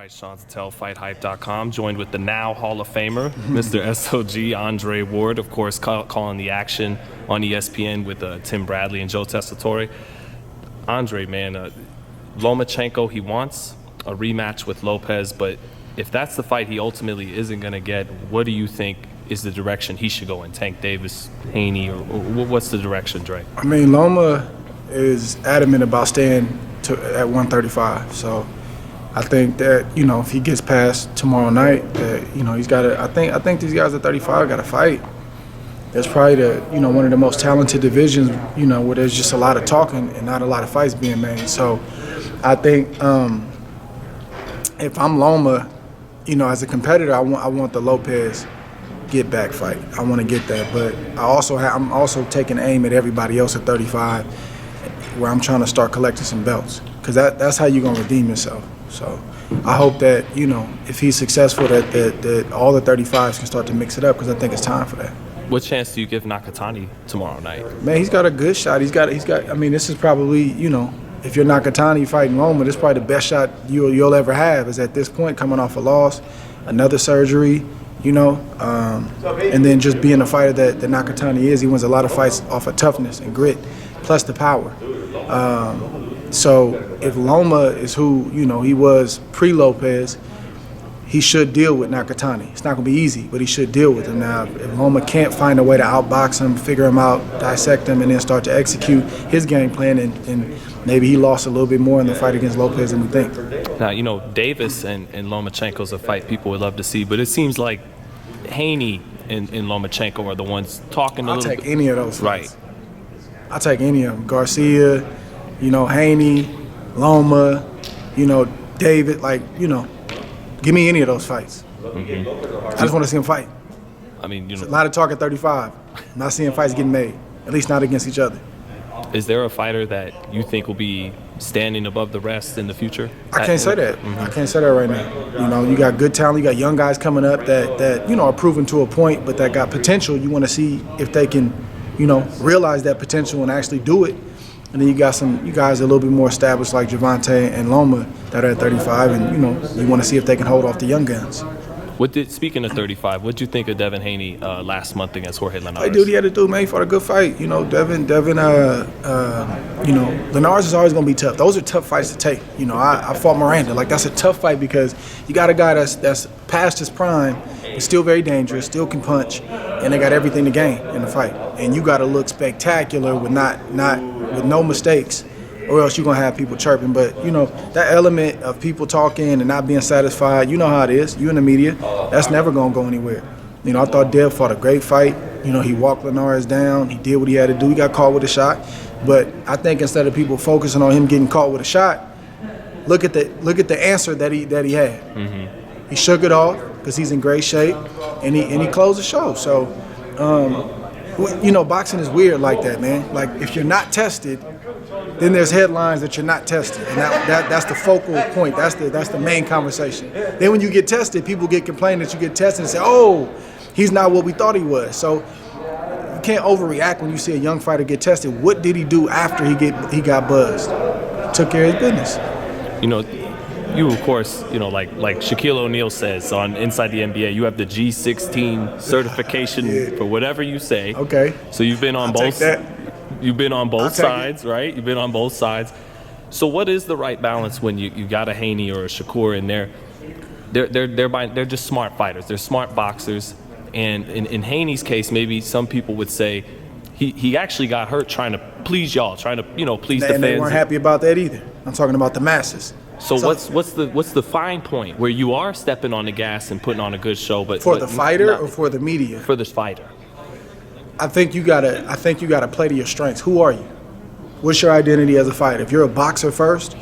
Hi, Sean Patel, FightHype.com, joined with the now Hall of Famer, Mr. SOG, Andre Ward, of course, calling the action on ESPN with Tim Bradley and Joe Tessitore. Andre, man, Lomachenko, he wants a rematch with Lopez, but if that's the fight he ultimately isn't going to get, what do you think is the direction he should go in? Tank Davis, Haney, or what's the direction, Dre? I mean, Loma is adamant about staying at 135, so I think that, you know, if he gets past tomorrow night, that, you know, he's got to. I think these guys at 35 got to fight. That's probably one of the most talented divisions, you know, where there's just a lot of talking and not a lot of fights being made. So I think if I'm Loma, you know, as a competitor, I want the Lopez get back fight. I want to get that, but I'm also taking aim at everybody else at 35, where I'm trying to start collecting some belts, because that's how you're gonna redeem yourself. So I hope that, you know, if he's successful, that all the 35s can start to mix it up, because I think it's time for that. What chance do you give Nakatani tomorrow night? Man, he's got a good shot. He's got. I mean, this is probably, you know, if you're Nakatani fighting Loma, this is probably the best shot you'll ever have. Is at this point, coming off a loss, another surgery, you know, and then just being the fighter that Nakatani is. He wins a lot of fights off of toughness and grit, plus the power. So if Loma is who, you know, he was pre-Lopez, he should deal with Nakatani. It's not going to be easy, but he should deal with him. Now, if Loma can't find a way to outbox him, figure him out, dissect him, and then start to execute his game plan, and maybe he lost a little bit more in the fight against Lopez than we think. Now, you know, Davis and Lomachenko's a fight people would love to see, but it seems like Haney and Lomachenko are the ones talking a little bit. I'll take any of those fights. Right. I'll take any of them. Garcia, you know, Haney, Loma, you know, David, like, you know, give me any of those fights. I just want to see him fight. I mean, you know, a lot of talk at 35. Not seeing fights getting made, at least not against each other. Is there a fighter that you think will be standing above the rest in the future? I can't say that. I can't say that right now. You know, you got good talent. You got young guys coming up that you know, are proven to a point, but that got potential. You want to see if they can, you know, realize that potential and actually do it. And then you got you guys a little bit more established like Javante and Loma that are at 35, and, you know, you want to see if they can hold off the young guns. Speaking of 35, what did you think of Devin Haney last month against Jorge Linares? Hey, dude, he had to do, man. He fought a good fight. You know, Devin, you know, Linares is always going to be tough. Those are tough fights to take. You know, I fought Miranda. Like, that's a tough fight because you got a guy that's past his prime, is still very dangerous, still can punch, and they got everything to gain in the fight. And you got to look spectacular with with no mistakes, or else you're going to have people chirping. But, you know, that element of people talking and not being satisfied, you know how it is. You in the media, that's never going to go anywhere. You know, I thought Dev fought a great fight. You know, he walked Linares down. He did what he had to do. He got caught with a shot. But I think instead of people focusing on him getting caught with a shot, look at the answer that he had. He shook it off because he's in great shape, and he closed the show. So, you know, boxing is weird like that, man. Like, if you're not tested, then there's headlines that you're not tested, and that's the focal point. That's the main conversation. Then when you get tested, people get complaining that you get tested and say, "Oh, he's not what we thought he was." So you can't overreact when you see a young fighter get tested. What did he do after he got buzzed? Took care of his business. You know, you, of course, you know, like Shaquille O'Neal says on Inside the NBA, you have the G16 certification for whatever you say. Okay. So you've been on both. You've been on both sides, right? You've been on both sides. So what is the right balance when you got a Haney or a Shakur in there? They're just smart fighters. They're smart boxers. And in Haney's case, maybe some people would say he actually got hurt trying to please y'all, trying to, you know, please the fans. And they weren't happy about that either. I'm talking about the masses. So what's the fine point where you are stepping on the gas and putting on a good show, but for the fighter or for the media? For this fighter. I think you gotta play to your strengths. Who are you? What's your identity as a fighter? If you're a boxer first,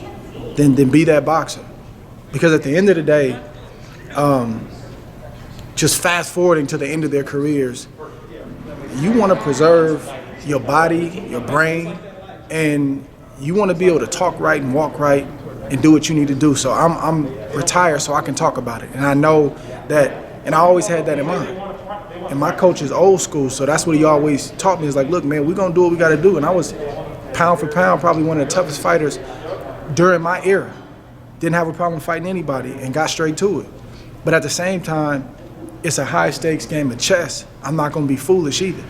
then be that boxer. Because at the end of the day, just fast forwarding to the end of their careers, you want to preserve your body, your brain, and you want to be able to talk right and walk right and do what you need to do. So I'm retired so I can talk about it. And I know that, and I always had that in mind. And my coach is old school, so that's what he always taught me. Is like, look, man, we're going to do what we got to do. And I was, pound for pound, probably one of the toughest fighters during my era. didn't have a problem fighting anybody and got straight to it. But at the same time, it's a high-stakes game of chess. I'm not going to be foolish either.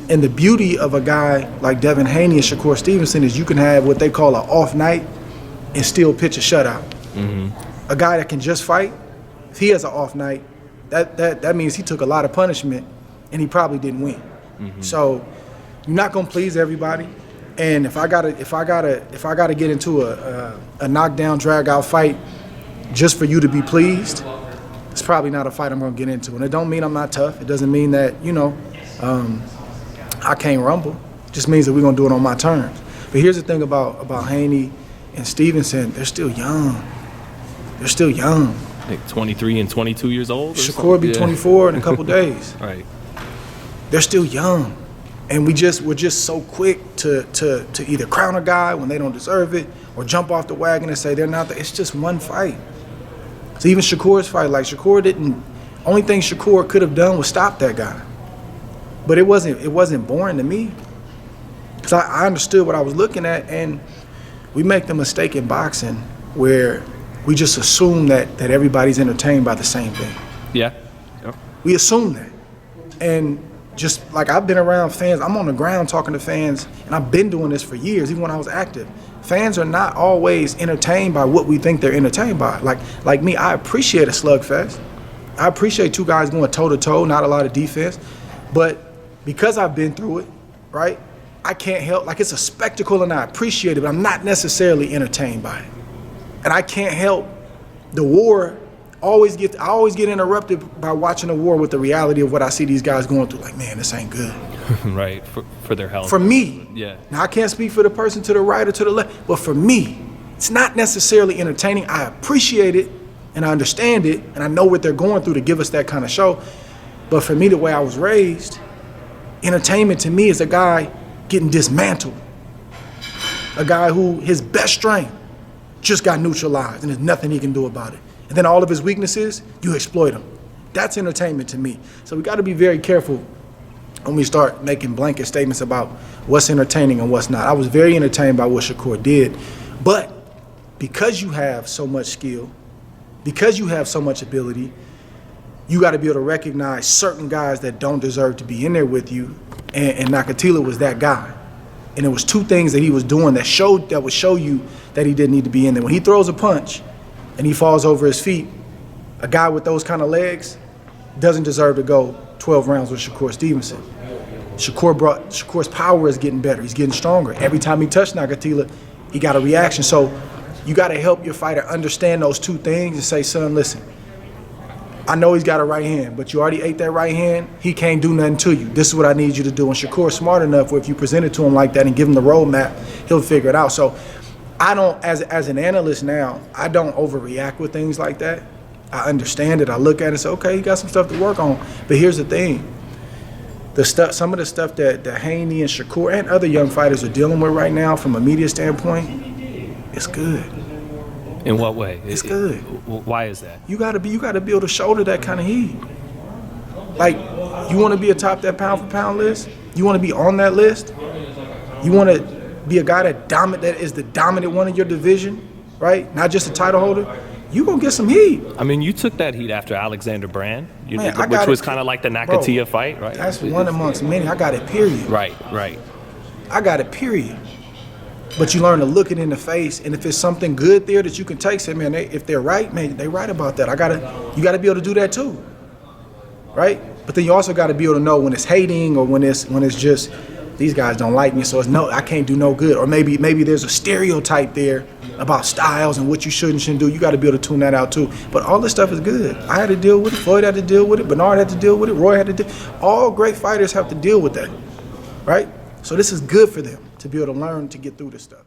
And the beauty of a guy like Devin Haney and Shakur Stevenson is you can have what they call an off night and still pitch a shutout. A guy that can just fight, if he has an off night, that means he took a lot of punishment and he probably didn't win. So you're not gonna please everybody. And if I gotta get into a knockdown, drag out fight just for you to be pleased, it's probably not a fight I'm gonna get into. And it don't mean I'm not tough. It doesn't mean that, I can't rumble. It just means that we're gonna do it on my terms. But here's the thing about Haney and Stevenson, they're still young. They're still young. Like 23 and 22 years old? Shakur will be 24 in a couple days. Right. They're still young. And we're just so quick to either crown a guy when they don't deserve it or jump off the wagon and say they're not. It's just one fight. So even Shakur's fight, like only thing Shakur could have done was stop that guy. But it wasn't boring to me. Because I understood what I was looking at, and we make the mistake in boxing where we just assume that everybody's entertained by the same thing. Yeah. Yep. We assume that. And just like I've been around fans, I'm on the ground talking to fans, and I've been doing this for years, even when I was active. Fans are not always entertained by what we think they're entertained by. Like me, I appreciate a slugfest. I appreciate two guys going toe-to-toe, not a lot of defense. But because I've been through it, right, I can't help, like it's a spectacle and I appreciate it, but I'm not necessarily entertained by it. And I can't help the war. I always get interrupted by watching a war with the reality of what I see these guys going through. Like, man, this ain't good. Right, for their health. For me. Yeah. Now, I can't speak for the person to the right or to the left, but for me, it's not necessarily entertaining. I appreciate it, and I understand it, and I know what they're going through to give us that kind of show. But for me, the way I was raised, entertainment to me is a guy getting dismantled. A guy who his best strength just got neutralized, and there's nothing he can do about it. And then all of his weaknesses, you exploit them. That's entertainment to me. So we got to be very careful when we start making blanket statements about what's entertaining and what's not. I was very entertained by what Shakur did, but because you have so much skill, because you have so much ability, you got to be able to recognize certain guys that don't deserve to be in there with you, and Nakatani was that guy. And it was two things that he was doing that would show you that he didn't need to be in there. When he throws a punch and he falls over his feet, a guy with those kind of legs doesn't deserve to go 12 rounds with Shakur Stevenson. Shakur's power is getting better. He's getting stronger. Every time he touched Nakatani, he got a reaction. So you got to help your fighter understand those two things and say, son, listen, I know he's got a right hand, but you already ate that right hand. He can't do nothing to you. This is what I need you to do. And Shakur's smart enough where if you present it to him like that and give him the roadmap, he'll figure it out. So I don't, as an analyst now, I don't overreact with things like that. I understand it. I look at it and say, okay, he got some stuff to work on. But here's the thing. Some of the stuff that Haney and Shakur and other young fighters are dealing with right now from a media standpoint, it's good. In what way? It's good. Why is that? You gotta be able to shoulder that kind of heat. Like, you want to be atop that pound for pound list? You want to be on that list? You want to be a guy that is the dominant one in your division, right? Not just a title holder. You gonna get some heat. I mean, you took that heat after Alexander Brand, which was kind of like the Nakatani fight, right? That's one amongst many. I got it, period. Right. I got it, period. But you learn to look it in the face, and if it's something good there that you can take, say, man, if they're right, man, they right about that. You gotta be able to do that too, right? But then you also gotta be able to know when it's hating or when it's just these guys don't like me, so it's no, I can't do no good. Or maybe there's a stereotype there about styles and what you should and shouldn't do. You got to be able to tune that out too. But all this stuff is good. I had to deal with it. Floyd had to deal with it. Bernard had to deal with it. Roy had to deal. All great fighters have to deal with that, right? So this is good for them to be able to learn to get through this stuff.